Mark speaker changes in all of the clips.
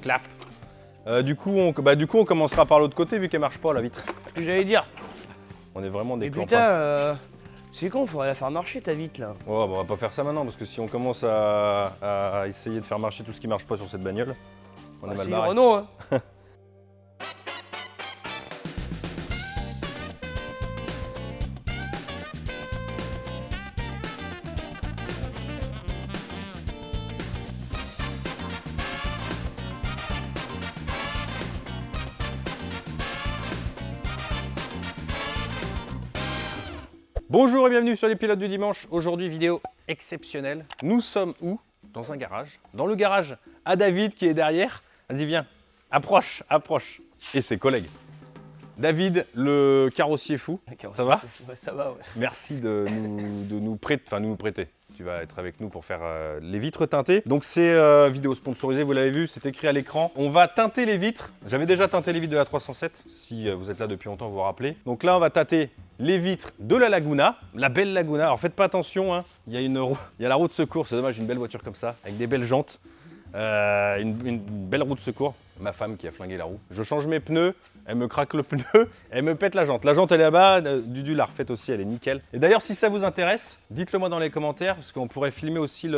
Speaker 1: clap. Du coup, on commencera par l'autre côté vu qu'elle marche pas la vitre.
Speaker 2: Ce que j'allais dire.
Speaker 1: On est vraiment des
Speaker 2: Mais
Speaker 1: clampins.
Speaker 2: putain, c'est con, faudrait la faire marcher ta vitre là.
Speaker 1: Ouais, on va pas faire ça maintenant parce que si on commence à essayer de faire marcher tout ce qui marche pas sur cette bagnole, on est mal
Speaker 2: C'est
Speaker 1: barré.
Speaker 2: Renault, hein.
Speaker 1: Bonjour et bienvenue sur les pilotes du dimanche. Aujourd'hui, vidéo exceptionnelle. Nous sommes où? Dans un garage. Dans le garage à David qui est derrière. Vas-y, viens. Approche, approche. Et ses collègues. David, le carrossier fou. Ça va?
Speaker 2: Ouais, ça va, ouais.
Speaker 1: Merci de nous prêter. Tu vas être avec nous pour faire les vitres teintées. Donc c'est vidéo sponsorisée, vous l'avez vu, c'est écrit à l'écran. On va teinter les vitres. J'avais déjà teinté les vitres de la 307, si vous êtes là depuis longtemps, vous vous rappelez. Donc là, on va teinter les vitres de la Laguna, la belle Laguna. Alors faites pas attention, hein. Il y a la roue de secours, c'est dommage, une belle voiture comme ça, avec des belles jantes. Une belle roue de secours. Ma femme qui a flingué la roue. Je change mes pneus, elle me craque le pneu, elle me pète la jante. La jante elle est là-bas, Dudu l'a refaite aussi, elle est nickel. Et d'ailleurs si ça vous intéresse, dites-le moi dans les commentaires, parce qu'on pourrait filmer aussi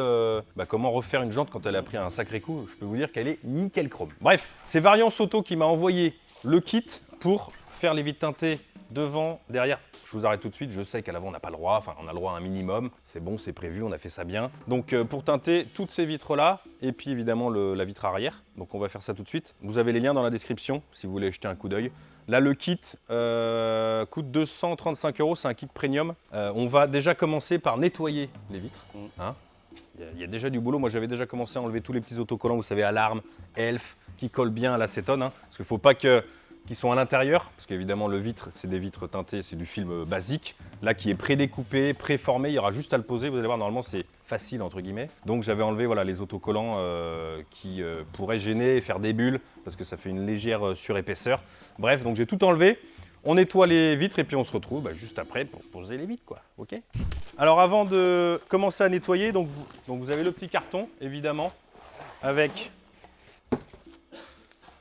Speaker 1: comment refaire une jante quand elle a pris un sacré coup. Je peux vous dire qu'elle est nickel chrome. Bref, c'est Variance Auto qui m'a envoyé le kit pour faire les vitres teintées devant, derrière. Je vous arrête tout de suite, je sais qu'à l'avant on n'a pas le droit, enfin on a le droit à un minimum, c'est bon, c'est prévu, on a fait ça bien. Donc pour teinter toutes ces vitres là, et puis évidemment la vitre arrière, donc on va faire ça tout de suite. Vous avez les liens dans la description si vous voulez jeter un coup d'œil. Là le kit coûte 235 €, c'est un kit premium. On va déjà commencer par nettoyer les vitres. Hein, il y a déjà du boulot, moi j'avais déjà commencé à enlever tous les petits autocollants, vous savez, alarme, elf, qui collent bien à l'acétone, hein, parce qu'il ne faut pas qui sont à l'intérieur, parce qu'évidemment le vitre, c'est des vitres teintées, c'est du film basique, là qui est prédécoupé, préformé, il y aura juste à le poser, vous allez voir, normalement c'est facile entre guillemets. Donc j'avais enlevé voilà, les autocollants qui pourraient gêner et faire des bulles, parce que ça fait une légère surépaisseur. Bref, donc j'ai tout enlevé, on nettoie les vitres et puis on se retrouve juste après pour poser les vitres, quoi, ok? Alors avant de commencer à nettoyer, donc vous avez le petit carton, évidemment, avec...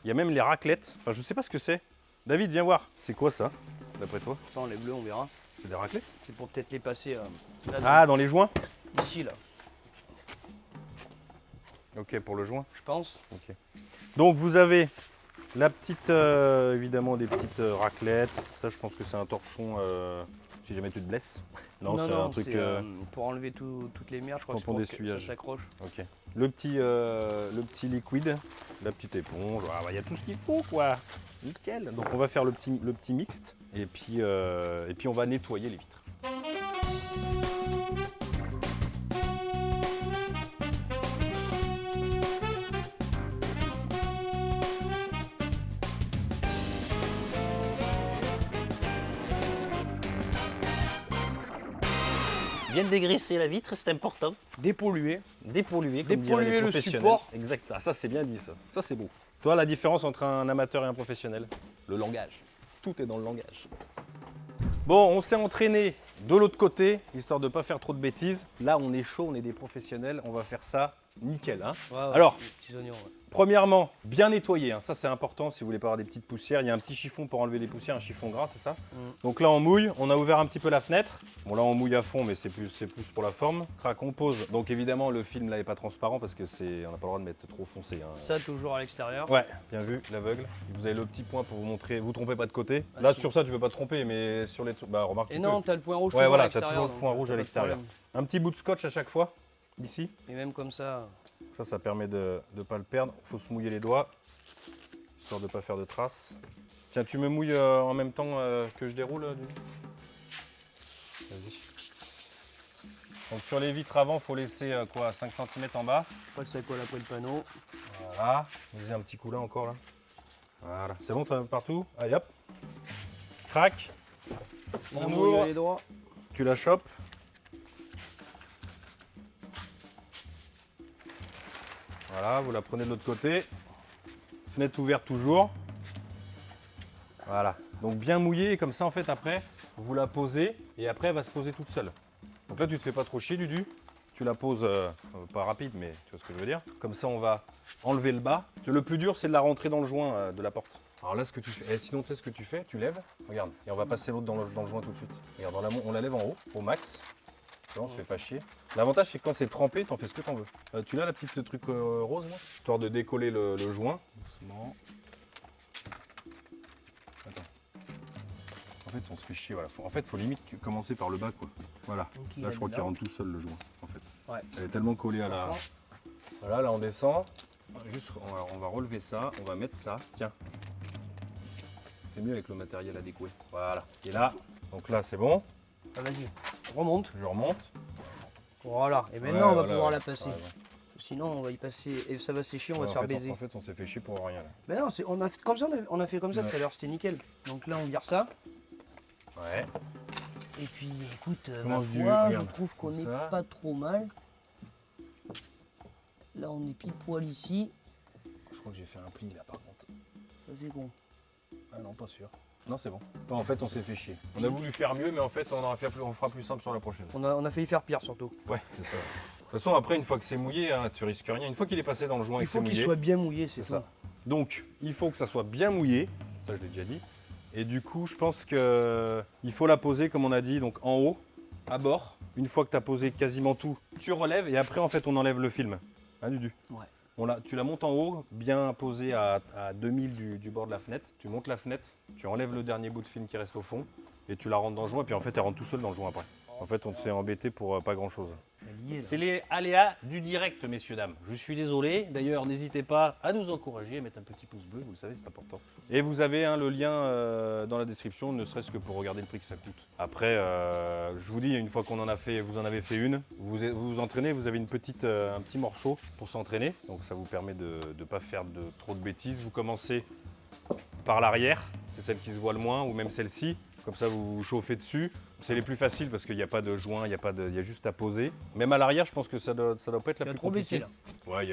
Speaker 1: Il y a même les raclettes. Enfin, je sais pas ce que c'est. David, viens voir. C'est quoi ça, d'après toi?
Speaker 2: Attends, les bleus, on verra.
Speaker 1: C'est des raclettes?
Speaker 2: C'est pour peut-être les passer là,
Speaker 1: Ah, dans les joints?
Speaker 2: ici, là,
Speaker 1: Ok, pour le joint.
Speaker 2: je pense.
Speaker 1: Ok. Donc, vous avez la petite, évidemment, des petites raclettes. Ça, je pense que c'est un torchon si jamais tu te blesses. Non, c'est un truc...
Speaker 2: pour enlever toutes les merdes, je crois que c'est
Speaker 1: tampon
Speaker 2: pour que
Speaker 1: d'essuyage.
Speaker 2: ça s'accroche.
Speaker 1: Ok. Le petit liquide, la petite éponge, il y a tout ce qu'il faut, quoi. Nickel. Donc on va faire le petit mixte et puis on va nettoyer les vitres. Bien dégraisser la vitre, c'est important.
Speaker 2: Dépolluer.
Speaker 1: Dépolluer, comme
Speaker 2: Dépolluer
Speaker 1: diraient les
Speaker 2: le
Speaker 1: professionnels.
Speaker 2: support.
Speaker 1: Exact. Ah, ça c'est bien dit ça. Ça c'est beau. Tu vois la différence entre un amateur et un professionnel? Le langage. Tout est dans le langage. Bon, on s'est entraîné de l'autre côté, histoire de ne pas faire trop de bêtises. Là, on est chaud, on est des professionnels. On va faire ça nickel. Hein.
Speaker 2: Ouais,
Speaker 1: Alors,
Speaker 2: les petits oignons, ouais.
Speaker 1: premièrement, bien nettoyer. Hein. Ça, c'est important si vous voulez pas avoir des petites poussières. Il y a un petit chiffon pour enlever les poussières, un chiffon gras, c'est ça? Donc là, on mouille. On a ouvert un petit peu la fenêtre. Bon, là, on mouille à fond, mais c'est plus pour la forme. Crac, on pose. Donc évidemment, le film là n'est pas transparent parce que on n'a pas le droit de mettre trop foncé. Hein.
Speaker 2: Ça, toujours à l'extérieur.
Speaker 1: Ouais, bien vu, l'aveugle. Vous avez le petit point pour vous montrer. Vous trompez pas de côté.
Speaker 2: Ah,
Speaker 1: Là,
Speaker 2: si.
Speaker 1: sur ça, tu peux pas te tromper, mais sur les. Bah, remarque.
Speaker 2: Et
Speaker 1: tu
Speaker 2: non,
Speaker 1: peux.
Speaker 2: t'as le point rouge.
Speaker 1: Ouais,
Speaker 2: toujours
Speaker 1: voilà,
Speaker 2: à
Speaker 1: t'as toujours le
Speaker 2: l'extérieur,
Speaker 1: point
Speaker 2: donc
Speaker 1: rouge à
Speaker 2: pas de
Speaker 1: l'extérieur.
Speaker 2: problème.
Speaker 1: Un petit bout de scotch à chaque fois, ici.
Speaker 2: Et même comme ça.
Speaker 1: Ça permet de ne pas le perdre. Il faut se mouiller les doigts, histoire de ne pas faire de traces. Tiens, tu me mouilles en même temps que je déroule. Vas-y. Donc sur les vitres avant, il faut laisser 5 cm en bas.
Speaker 2: Pas que ça colle après le panneau.
Speaker 1: Voilà. Vas-y, un petit coup là encore. Là. Voilà. C'est bon, partout. Allez hop. Crac. On ouvre.
Speaker 2: Les doigts.
Speaker 1: Tu la chopes. Voilà, vous la prenez de l'autre côté. Fenêtre ouverte toujours. Voilà. Donc bien mouillée et comme ça en fait après, vous la posez et après elle va se poser toute seule. Donc là tu te fais pas trop chier Dudu. tu la poses, pas rapide, mais tu vois ce que je veux dire. Comme ça, on va enlever le bas. Le plus dur, c'est de la rentrer dans le joint de la porte. Alors là, ce que tu fais, sinon tu sais ce que tu fais, tu lèves, regarde, et on va passer l'autre dans le joint tout de suite. Regarde, on la lève en haut, au max. Tu vois, on se fait pas chier. L'avantage, c'est que quand c'est trempé, t'en fais ce que t'en veux. Tu l'as la petite truc rose là, histoire de décoller le joint. Doucement. Attends. En fait, on se fait chier, voilà. En fait, faut limite commencer par le bas, quoi. Voilà.
Speaker 2: Donc,
Speaker 1: Là, je crois qu'il rentre tout seul le joint, en fait.
Speaker 2: Ouais.
Speaker 1: Elle est tellement collée à la. Voilà, là, on descend. Juste, on va relever ça, on va mettre ça. Tiens. C'est mieux avec le matériel adéquat. Voilà. Et là, donc là, c'est bon.
Speaker 2: Ah, vas-y, remonte.
Speaker 1: Je remonte.
Speaker 2: Voilà. Et maintenant,
Speaker 1: Ouais,
Speaker 2: on va
Speaker 1: voilà,
Speaker 2: pouvoir
Speaker 1: ouais.
Speaker 2: la passer.
Speaker 1: Ouais,
Speaker 2: Sinon, on va y passer et ça va sécher, on va
Speaker 1: ouais,
Speaker 2: se
Speaker 1: en
Speaker 2: faire
Speaker 1: fait,
Speaker 2: baiser.
Speaker 1: En fait, on s'est fait chier pour rien là.
Speaker 2: Mais non, on a fait comme ça, tout à l'heure, c'était nickel. Donc là, on vire ça.
Speaker 1: Ouais.
Speaker 2: Et puis, écoute,
Speaker 1: Comment
Speaker 2: ma
Speaker 1: je dis,
Speaker 2: foi, je
Speaker 1: regarde,
Speaker 2: trouve qu'on
Speaker 1: comme
Speaker 2: n'est
Speaker 1: ça.
Speaker 2: pas trop mal. Là, on est pile poil ici.
Speaker 1: Je crois que j'ai fait un pli là par contre.
Speaker 2: Ça, c'est bon.
Speaker 1: Ah non, pas sûr. Non, c'est bon. Non, en fait, on s'est fait chier. On a voulu faire mieux, mais en fait, on fera plus simple sur la prochaine.
Speaker 2: On a failli faire pire, surtout.
Speaker 1: Ouais, c'est ça. De toute façon, après, une fois que c'est mouillé, hein, tu risques rien. Une fois qu'il est passé dans le joint et
Speaker 2: Il
Speaker 1: que c'est
Speaker 2: faut qu'il
Speaker 1: mouillé,
Speaker 2: soit bien mouillé, c'est
Speaker 1: c'est
Speaker 2: ça.
Speaker 1: ça. Donc, il faut que ça soit bien mouillé. Ça, je l'ai déjà dit. Et du coup, je pense qu'il faut la poser, comme on a dit, donc en haut, à bord. Une fois que tu as posé quasiment tout, tu relèves et après, en fait, on enlève le film. Hein, Dudu?
Speaker 2: Ouais.
Speaker 1: Tu la montes en haut, bien posée à 2000 du bord de la fenêtre. Tu montes la fenêtre, tu enlèves le dernier bout de film qui reste au fond et tu la rentres dans le joint. Et puis en fait, elle rentre tout seul dans le joint après. En fait, on s'est embêté pour pas grand chose.
Speaker 2: C'est
Speaker 1: les aléas du direct, messieurs, dames. Je suis désolé. D'ailleurs, n'hésitez pas à nous encourager, à mettre un petit pouce bleu, vous le savez, c'est important. Et vous avez le lien dans la description, ne serait-ce que pour regarder le prix que ça coûte. Après, je vous dis, une fois qu'on en a fait, vous en avez fait une, vous entraînez, vous avez un petit morceau pour s'entraîner. Donc ça vous permet de ne pas faire trop de bêtises. Vous commencez par l'arrière, c'est celle qui se voit le moins, ou même celle-ci. Comme ça, vous vous chauffez dessus. C'est les plus faciles parce qu'il n'y a pas de joint, il y a juste à poser. Même à l'arrière, je pense que ça doit pas être la plus compliquée.
Speaker 2: là.
Speaker 1: Ouais,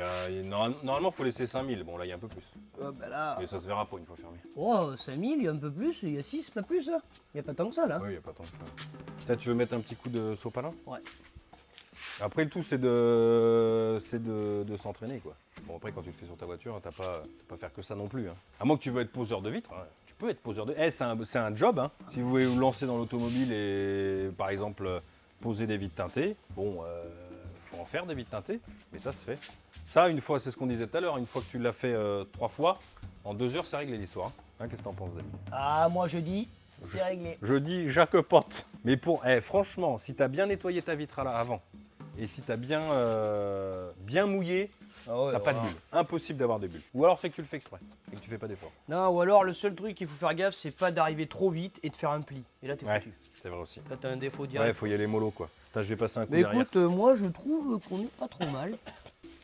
Speaker 1: normalement, il faut laisser 5000. Bon, là, il y a un peu plus.
Speaker 2: Bah là.
Speaker 1: Mais ça se verra pas une fois fermé.
Speaker 2: Oh, 5000, il y a un peu plus, il y a 6, pas plus là. Il n'y a pas tant que ça là.
Speaker 1: Oui, il n'y a pas tant que ça. Là, tu veux mettre un petit coup de sopalin?
Speaker 2: Ouais.
Speaker 1: Après, le tout, c'est de s'entraîner, quoi. Bon, après, quand tu le fais sur ta voiture, t'as pas faire que ça non plus. Hein. À moins que tu veux être poseur de vitres, hein. Tu peux être poseur de... c'est un job, hein. Si vous voulez vous lancer dans l'automobile et, par exemple, poser des vitres teintées, bon, faut en faire des vitres teintées, mais ça se fait. Ça, une fois, c'est ce qu'on disait tout à l'heure, une fois que tu l'as fait 3 fois, en 2 heures, c'est réglé l'histoire. Hein, qu'est-ce que t'en penses, David?
Speaker 2: Ah, moi je dis, c'est réglé.
Speaker 1: Je dis Jacques Potte. Mais franchement, si t'as bien nettoyé ta vitre avant, et si t'as bien mouillé, t'as pas de bulles. Impossible d'avoir des bulles. Ou alors c'est que tu le fais exprès et que tu fais pas d'effort.
Speaker 2: Non, ou alors le seul truc qu'il faut faire gaffe, c'est pas d'arriver trop vite et de faire un pli. Et là, t'es foutu.
Speaker 1: C'est vrai aussi.
Speaker 2: Là, t'as un défaut
Speaker 1: Ouais,
Speaker 2: direct.
Speaker 1: faut y aller mollo quoi. Putain, je vais passer un coup
Speaker 2: Mais
Speaker 1: derrière.
Speaker 2: écoute, moi je trouve qu'on est pas trop mal.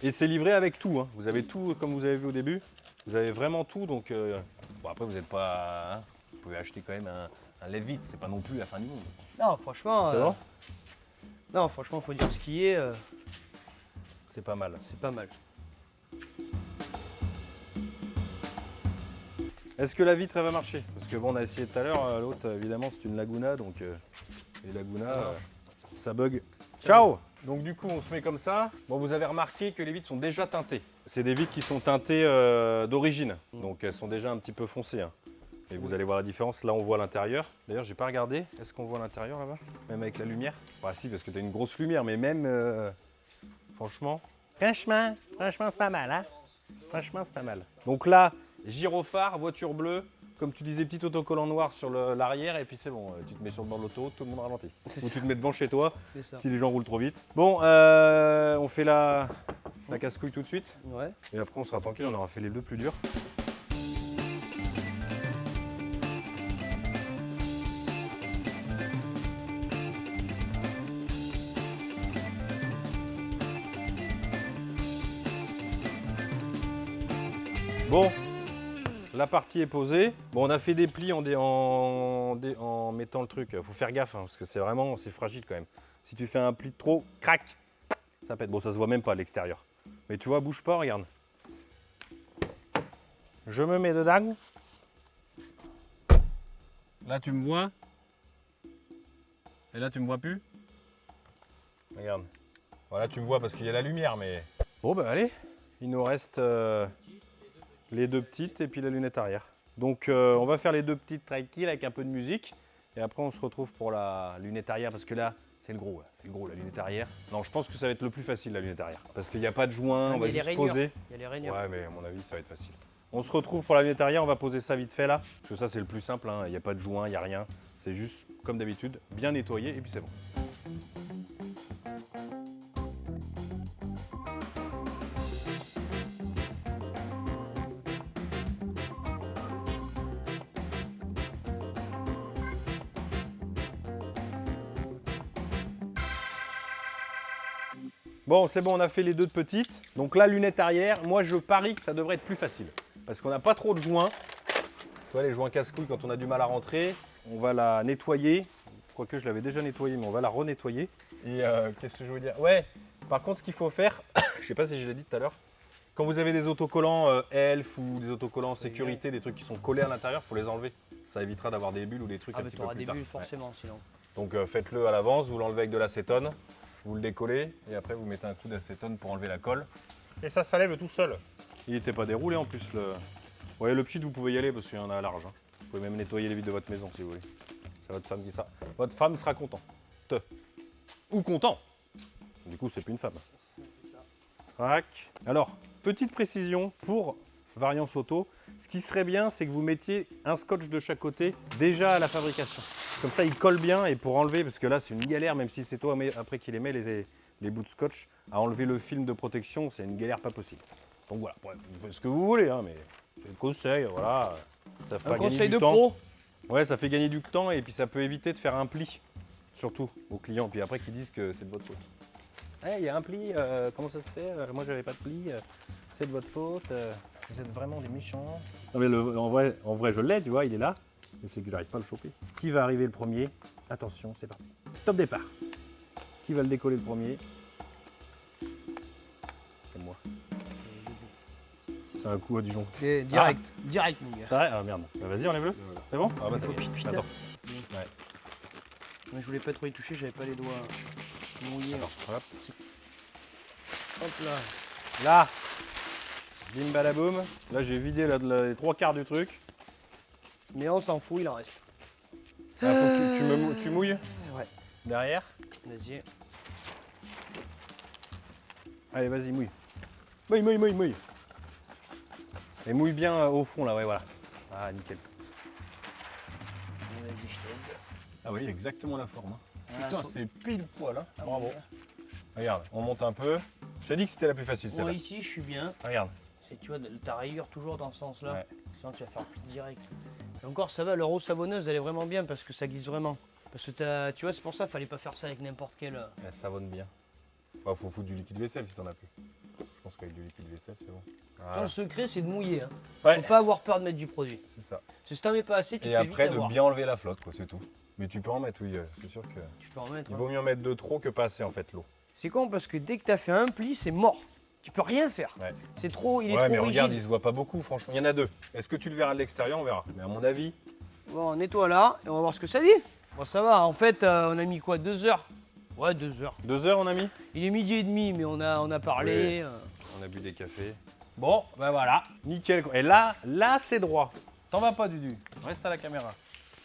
Speaker 1: Et c'est livré avec tout. Hein. Vous avez tout comme vous avez vu au début. Vous avez vraiment tout. Donc bon, après vous n'êtes pas. Hein, vous pouvez acheter quand même un lève-vite. C'est pas non plus la fin du monde.
Speaker 2: Non, franchement.
Speaker 1: C'est bon.
Speaker 2: Non, franchement, faut dire ce qui est.
Speaker 1: C'est pas mal.
Speaker 2: C'est pas mal.
Speaker 1: Est-ce que la vitre elle va marcher? Parce que bon, on a essayé tout à l'heure. L'autre évidemment c'est une Laguna, donc les Laguna ça bug. Ciao. Donc du coup on se met comme ça. Bon, vous avez remarqué que les vitres sont déjà teintées. C'est des vitres qui sont teintées d'origine, donc elles sont déjà un petit peu foncées. Hein. Et vous allez voir la différence. Là on voit l'intérieur. D'ailleurs j'ai pas regardé. Est-ce qu'on voit l'intérieur là-bas? Même avec la lumière? Bah si, parce que tu as une grosse lumière, mais même franchement c'est pas mal, hein. Franchement c'est pas mal. Donc là, gyrophare, voiture bleue. Comme tu disais, petit autocollant noir sur l'arrière et puis c'est bon, tu te mets sur le bord de l'autoroute, tout le monde ralentit. Ou tu te mets devant chez toi si les gens roulent trop vite. Bon, on fait la casse-couille tout de suite.
Speaker 2: Ouais.
Speaker 1: Et après on sera tranquille, on aura fait les deux plus durs. Bon. La partie est posée. Bon, on a fait des plis en mettant le truc. Faut faire gaffe, hein, parce que c'est fragile quand même. Si tu fais un pli de trop, crac, ça pète. Bon, ça se voit même pas à l'extérieur. Mais tu vois, bouge pas, regarde. Je me mets dedans. Là, tu me vois. Et là, tu me vois plus. Regarde. Voilà, tu me vois parce qu'il y a la lumière, mais... Bon, bah allez, il nous reste les deux petites et puis la lunette arrière. Donc, on va faire les deux petites tranquilles avec un peu de musique. Et après, on se retrouve pour la lunette arrière parce que là, c'est le gros, la lunette arrière. Non, je pense que ça va être le plus facile, la lunette arrière. Parce qu'il n'y a pas de joint, on va juste poser.
Speaker 2: Il y a les rainures.
Speaker 1: Ouais, mais à mon avis, ça va être facile. On se retrouve pour la lunette arrière, on va poser ça vite fait là. Parce que ça, c'est le plus simple, hein. Il n'y a pas de joint, il n'y a rien. C'est juste, comme d'habitude, bien nettoyé et puis c'est bon. Bon, c'est bon, on a fait les deux petites. Donc la lunette arrière, moi je parie que ça devrait être plus facile. Parce qu'on n'a pas trop de joints. Tu vois, les joints casse-couilles quand on a du mal à rentrer. On va la nettoyer. Quoique je l'avais déjà nettoyée, mais on va la renettoyer. Et qu'est-ce que je veux dire? Ouais, par contre, ce qu'il faut faire, je sais pas si je l'ai dit tout à l'heure, quand vous avez des autocollants Elf ou des autocollants sécurité, des trucs qui sont collés à l'intérieur, il faut les enlever. Ça évitera d'avoir des bulles ou des trucs
Speaker 2: Ah,
Speaker 1: un
Speaker 2: mais
Speaker 1: petit peu
Speaker 2: t'auras
Speaker 1: plus
Speaker 2: des
Speaker 1: tard.
Speaker 2: bulles forcément sinon.
Speaker 1: Donc faites-le à l'avance, vous l'enlevez avec de l'acétone, vous le décollez et après vous mettez un coup d'acétone pour enlever la colle. Et ça lève tout seul. Il n'était pas déroulé en plus. Ouais, le pchit, vous pouvez y aller parce qu'il y en a large. Hein. Vous pouvez même nettoyer les vitres de votre maison si vous voulez. C'est votre femme qui sera. Votre femme sera contente. Ou content. Du coup, c'est plus une femme. Tac. Alors, petite précision pour Variance Auto. Ce qui serait bien, c'est que vous mettiez un scotch de chaque côté déjà à la fabrication. Comme ça, il colle bien et pour enlever, parce que là, c'est une galère, même si c'est toi après qui les mets, les bouts de scotch, à enlever le film de protection, c'est une galère pas possible. Donc voilà, vous faites ce que vous voulez, hein, mais c'est le conseil, voilà. Ça fera
Speaker 2: Un
Speaker 1: gagner
Speaker 2: conseil
Speaker 1: du
Speaker 2: de
Speaker 1: temps.
Speaker 2: pro.
Speaker 1: Ouais, ça fait gagner du temps et puis ça peut éviter de faire un pli, surtout aux clients, puis après qu'ils disent que c'est de votre faute. Il y a un pli, comment ça se fait? Moi, j'avais pas de pli, c'est de votre faute, vous êtes vraiment des méchants. Non, mais en vrai, je l'ai, tu vois, il est là, mais c'est que j'arrive pas à le choper. Qui va arriver le premier? Attention, c'est parti. Top départ. Qui va le décoller le premier? C'est moi. C'est un coup à disjoncter.
Speaker 2: Direct, direct mon gars.
Speaker 1: C'est vrai? Ah merde. Bah, vas-y, enlève-le.
Speaker 3: Voilà.
Speaker 1: C'est bon? Ah bah
Speaker 2: Faut pit, pit.
Speaker 1: Attends.
Speaker 2: Mais je voulais pas trop y toucher, j'avais pas les doigts mouillés.
Speaker 1: Hop.
Speaker 2: Hop là.
Speaker 1: Là. Bim balaboum. Là, j'ai vidé les trois quarts du truc.
Speaker 2: Mais on s'en fout, il en reste.
Speaker 1: Ah, faut que tu mouilles
Speaker 2: Ouais.
Speaker 1: derrière.
Speaker 2: Vas-y.
Speaker 1: Allez, vas-y, mouille. Mouille. Et mouille bien au fond, là, ouais, voilà. Ah, nickel.
Speaker 2: Vas-y, je t'aide.
Speaker 3: Ah oui, exactement la forme. Hein.
Speaker 2: Ah,
Speaker 3: Putain,
Speaker 2: faut-
Speaker 3: c'est pile poil. Hein.
Speaker 1: Bravo. Regarde, on monte un peu. Je t'ai dit que c'était la plus facile,
Speaker 2: Moi
Speaker 1: celle-là.
Speaker 2: ici, je suis bien.
Speaker 1: Regarde.
Speaker 2: C'est, tu vois, ta rayure toujours dans ce sens-là.
Speaker 1: Ouais.
Speaker 2: Sinon, tu vas faire plus direct. Et encore, ça va, leur eau savonneuse, elle est vraiment bien parce que ça glisse vraiment. Parce que tu vois, c'est pour ça, fallait pas faire ça avec n'importe quel.
Speaker 1: Elle savonne bien. Bah, faut foutre du liquide vaisselle si t'en as plus. Je pense qu'avec du liquide vaisselle, c'est bon.
Speaker 2: Quand
Speaker 1: Voilà.
Speaker 2: le secret, c'est de mouiller. Hein.
Speaker 1: Ouais,
Speaker 2: Faut pas avoir peur de mettre du produit.
Speaker 1: c'est ça.
Speaker 2: Parce que si t'en mets pas assez, tu te
Speaker 1: Et
Speaker 2: fais
Speaker 1: après,
Speaker 2: vite
Speaker 1: de
Speaker 2: avoir.
Speaker 1: bien enlever la flotte, quoi, c'est tout. Mais tu peux en mettre, oui, c'est sûr que.
Speaker 2: Tu peux en mettre.
Speaker 1: Il
Speaker 2: hein.
Speaker 1: vaut mieux en mettre de trop que pas assez, en fait, l'eau.
Speaker 2: C'est con parce que dès que t'as fait un pli, c'est mort. Tu peux rien faire.
Speaker 1: Ouais.
Speaker 2: C'est trop, il est
Speaker 1: Ouais,
Speaker 2: trop
Speaker 1: mais
Speaker 2: rigide.
Speaker 1: regarde, il se voit pas beaucoup, franchement. Il y en a deux. Est-ce que tu le verras de l'extérieur? On verra. Mais à mon avis,
Speaker 2: Bon, on nettoie là et on va voir ce que ça dit. Bon, ça va. En fait, on a mis quoi, 2 heures? Ouais, 2 heures.
Speaker 1: 2 heures, on a mis.
Speaker 2: Il est midi et demi, mais on a parlé.
Speaker 1: On a bu des cafés. Bon, ben voilà. Nickel. Et là c'est droit. T'en vas pas, Dudu. Reste à la caméra.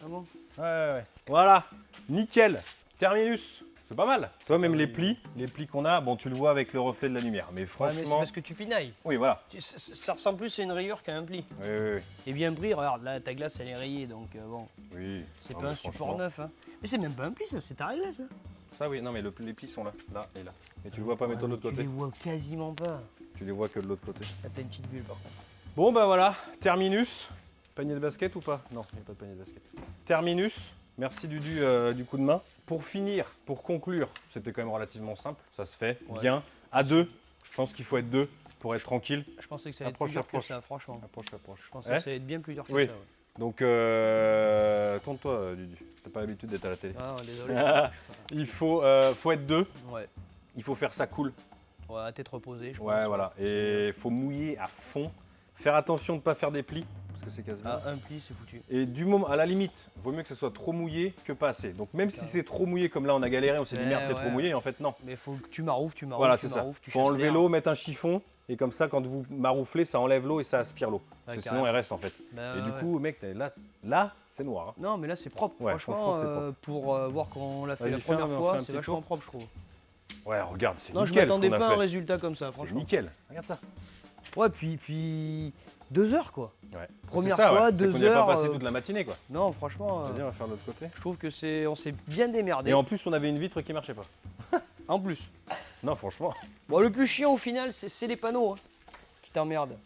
Speaker 2: Ah bon?
Speaker 1: Ouais. Voilà. Nickel. Terminus. C'est pas mal. Toi, même les plis qu'on a, bon, tu le vois avec le reflet de la lumière. Mais
Speaker 2: Ouais, mais c'est
Speaker 1: franchement.
Speaker 2: parce que tu pinailles.
Speaker 1: Oui, voilà.
Speaker 2: Ça ressemble plus à une rayure qu'à un pli.
Speaker 1: Oui.
Speaker 2: Et bien pris, regarde, là, ta glace, elle est rayée, donc bon,
Speaker 1: Oui.
Speaker 2: c'est
Speaker 1: Non,
Speaker 2: pas
Speaker 1: mais
Speaker 2: un support
Speaker 1: franchement,
Speaker 2: neuf. Hein. Mais c'est même pas un pli, ça, c'est ta réglasse. Ça.
Speaker 1: Ça, oui. Non, mais les plis sont là. Là et là. Et tu le vois pas, mets-toi de l'autre
Speaker 2: Tu
Speaker 1: côté.
Speaker 2: les vois quasiment pas.
Speaker 1: Tu les vois que de l'autre côté.
Speaker 2: Là, t'as une petite bulle par contre.
Speaker 1: Bon, ben voilà. Terminus. Panier de basket ou pas? Non, il n'y a pas de panier de basket. Terminus. Merci Dudu du coup de main. Pour finir, pour conclure, c'était quand même relativement simple. Ça se fait
Speaker 2: Ouais.
Speaker 1: bien. À deux, je pense qu'il faut être deux pour être tranquille.
Speaker 2: Je pensais que ça allait être
Speaker 1: Approche,
Speaker 2: plus dur
Speaker 1: approche.
Speaker 2: que ça, franchement.
Speaker 1: Approche.
Speaker 2: Je pensais
Speaker 1: Eh
Speaker 2: que ça allait être bien plus dur que
Speaker 1: Oui.
Speaker 2: ça. Ouais.
Speaker 1: Donc, tourne-toi Dudu. T'as pas l'habitude d'être à la télé.
Speaker 2: Ah, désolé.
Speaker 1: Il faut être deux.
Speaker 2: Ouais.
Speaker 1: Il faut faire ça cool.
Speaker 2: Ouais, à tête reposée, je pense.
Speaker 1: Ouais, voilà. Et il faut mouiller à fond. Faire attention de ne pas faire des plis. Parce parce que c'est casse-bien.
Speaker 2: À un pli, c'est foutu.
Speaker 1: Et du moment, à la limite, vaut mieux que ce soit trop mouillé que pas assez. Donc même si c'est trop mouillé, comme là on a galéré, on s'est dit merde c'est trop mouillé, et en fait non.
Speaker 2: Mais faut que tu maroufles, tu maroufles,
Speaker 1: Voilà,
Speaker 2: tu
Speaker 1: c'est ça.
Speaker 2: maroufles, tu
Speaker 1: Faut
Speaker 2: chasses
Speaker 1: enlever
Speaker 2: l'air.
Speaker 1: l'eau, mettre un chiffon, et comme ça quand vous marouflez, ça enlève l'eau et ça aspire l'eau.
Speaker 2: Ouais,
Speaker 1: Parce que
Speaker 2: carrément.
Speaker 1: sinon elle reste en fait.
Speaker 2: Bah,
Speaker 1: Et du
Speaker 2: ouais.
Speaker 1: coup, mec, là c'est noir. Hein.
Speaker 2: Non, mais là c'est propre.
Speaker 1: Ouais,
Speaker 2: franchement,
Speaker 1: franchement, c'est propre.
Speaker 2: pour voir qu'on l'a fait
Speaker 1: Vas-y,
Speaker 2: la
Speaker 1: fais un-
Speaker 2: première
Speaker 1: fais
Speaker 2: fois,
Speaker 1: un
Speaker 2: c'est
Speaker 1: petit
Speaker 2: vachement
Speaker 1: tour.
Speaker 2: propre, je trouve.
Speaker 1: Ouais, regarde, c'est
Speaker 2: Non, je
Speaker 1: nickel ce
Speaker 2: m'attendais
Speaker 1: qu'on a
Speaker 2: pas à un
Speaker 1: fait.
Speaker 2: résultat comme ça,
Speaker 1: C'est
Speaker 2: franchement.
Speaker 1: nickel. Regarde ça.
Speaker 2: Ouais, puis 2 heures quoi.
Speaker 1: Ouais.
Speaker 2: Première
Speaker 1: C'est ça,
Speaker 2: fois,
Speaker 1: ouais.
Speaker 2: 2
Speaker 1: C'est qu'on n'y a
Speaker 2: heures,
Speaker 1: pas passé toute la matinée quoi.
Speaker 2: Non, franchement,
Speaker 1: Vas-y, on va faire de l'autre côté.
Speaker 2: je trouve que on s'est bien démerdé.
Speaker 1: Et en plus, on avait une vitre qui marchait pas.
Speaker 2: En plus.
Speaker 1: Non, franchement.
Speaker 2: Bon, le plus chiant au final, c'est les panneaux hein, qui t'emmerdent.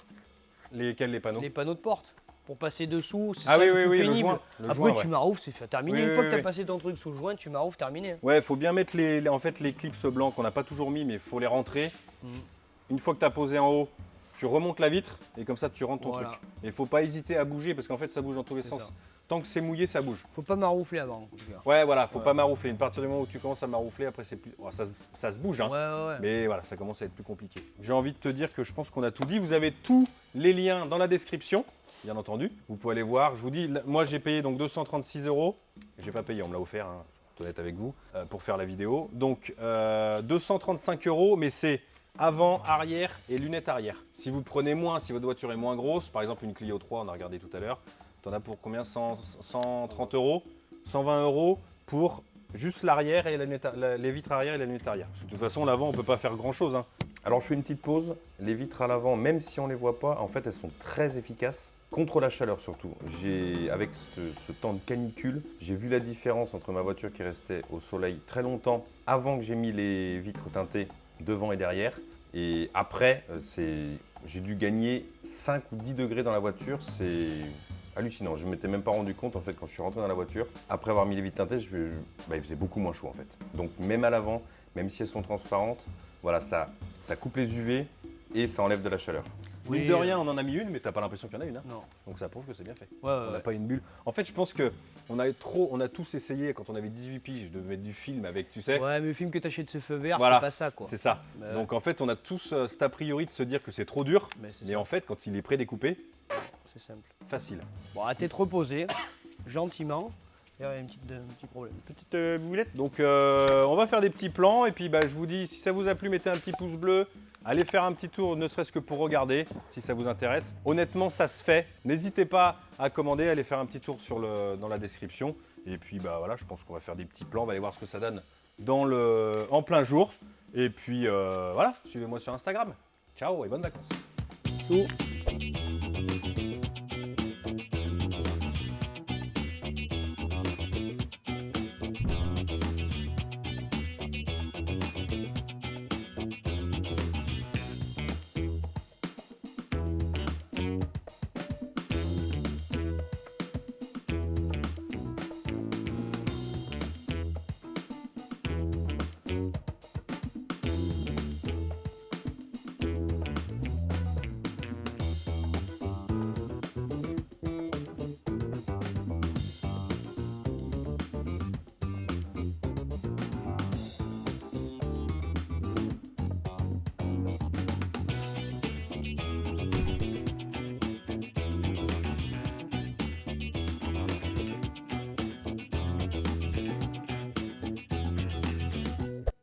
Speaker 1: Lesquels les panneaux?
Speaker 2: Les panneaux de porte. Pour passer dessous, c'est
Speaker 1: Ah
Speaker 2: ça
Speaker 1: oui,
Speaker 2: le
Speaker 1: oui,
Speaker 2: plus
Speaker 1: oui, le
Speaker 2: pénible.
Speaker 1: joint. Le
Speaker 2: Après,
Speaker 1: joint,
Speaker 2: tu
Speaker 1: ouais.
Speaker 2: maroufles, c'est fait terminer.
Speaker 1: Oui,
Speaker 2: Une
Speaker 1: oui,
Speaker 2: fois
Speaker 1: oui,
Speaker 2: que t'as
Speaker 1: oui.
Speaker 2: passé ton truc sous le joint, tu maroufles, terminé. hein.
Speaker 1: Ouais, faut bien mettre en fait, les clips blancs qu'on n'a pas toujours mis, mais il faut les rentrer. Une fois que tu as posé en haut, tu remontes la vitre et comme ça tu rentres ton
Speaker 2: Voilà.
Speaker 1: truc. Et faut pas hésiter à bouger parce qu'en fait ça bouge dans tous les
Speaker 2: C'est
Speaker 1: sens.
Speaker 2: ça.
Speaker 1: Tant que c'est mouillé, ça bouge.
Speaker 2: Faut pas maroufler avant. en tout cas.
Speaker 1: Ouais, voilà, faut
Speaker 2: Ouais.
Speaker 1: pas maroufler. À partir du moment où tu commences à maroufler, après c'est plus. Oh, ça se bouge, hein.
Speaker 2: Ouais.
Speaker 1: Mais voilà, ça commence à être plus compliqué. J'ai envie de te dire que je pense qu'on a tout dit. Vous avez tous les liens dans la description, bien entendu. Vous pouvez aller voir. Je vous dis, moi j'ai payé donc 236 €. J'ai pas payé, on me l'a offert, hein, je suis honnête avec vous, pour faire la vidéo. Donc 235 €, mais c'est avant, arrière et lunettes arrière. Si vous prenez moins, si votre voiture est moins grosse, par exemple une Clio 3, on a regardé tout à l'heure, t'en as pour combien? 130 €, 120 € pour juste l'arrière et les vitres arrière et la lunette arrière. Parce que de toute façon, l'avant, on peut pas faire grand chose. Hein. Alors je fais une petite pause. Les vitres à l'avant, même si on les voit pas, en fait, elles sont très efficaces. Contre la chaleur surtout. Avec ce temps de canicule, j'ai vu la différence entre ma voiture qui restait au soleil très longtemps avant que j'ai mis les vitres teintées devant et derrière. Et après, j'ai dû gagner 5 ou 10 degrés dans la voiture. C'est hallucinant. Je ne m'étais même pas rendu compte en fait quand je suis rentré dans la voiture. Après avoir mis les vitres teintées, il faisait beaucoup moins chaud en fait. Donc même à l'avant, même si elles sont transparentes, voilà, ça coupe les UV et ça enlève de la chaleur.
Speaker 2: Oui,
Speaker 1: Mine de rien, on en a mis une, mais t'as pas l'impression qu'il y en a une. Hein.
Speaker 2: Non.
Speaker 1: Donc ça prouve que c'est bien fait.
Speaker 2: Ouais,
Speaker 1: On n'a pas une bulle. En fait, je pense que on a tous essayé quand on avait 18 piges de mettre du film avec, tu sais.
Speaker 2: Ouais, mais le film que t'achètes ce feu vert,
Speaker 1: Voilà,
Speaker 2: c'est pas ça quoi.
Speaker 1: C'est ça.
Speaker 2: Bah ouais.
Speaker 1: Donc en fait, on a tous cet a priori de se dire que c'est trop dur,
Speaker 2: Mais c'est
Speaker 1: mais
Speaker 2: ça.
Speaker 1: en fait, quand il est prédécoupé,
Speaker 2: C'est simple.
Speaker 1: facile.
Speaker 2: Bon, à t'être reposé, gentiment. Il y a un petit problème.
Speaker 1: Petite boulette. Donc on va faire des petits plans et puis je vous dis, si ça vous a plu, mettez un petit pouce bleu. Allez faire un petit tour, ne serait-ce que pour regarder, si ça vous intéresse. Honnêtement, ça se fait. N'hésitez pas à commander, allez faire un petit tour dans la description. Et puis voilà, je pense qu'on va faire des petits plans, on va aller voir ce que ça donne en plein jour. Et puis voilà, suivez-moi sur Instagram. Ciao et bonnes vacances.
Speaker 2: Tout.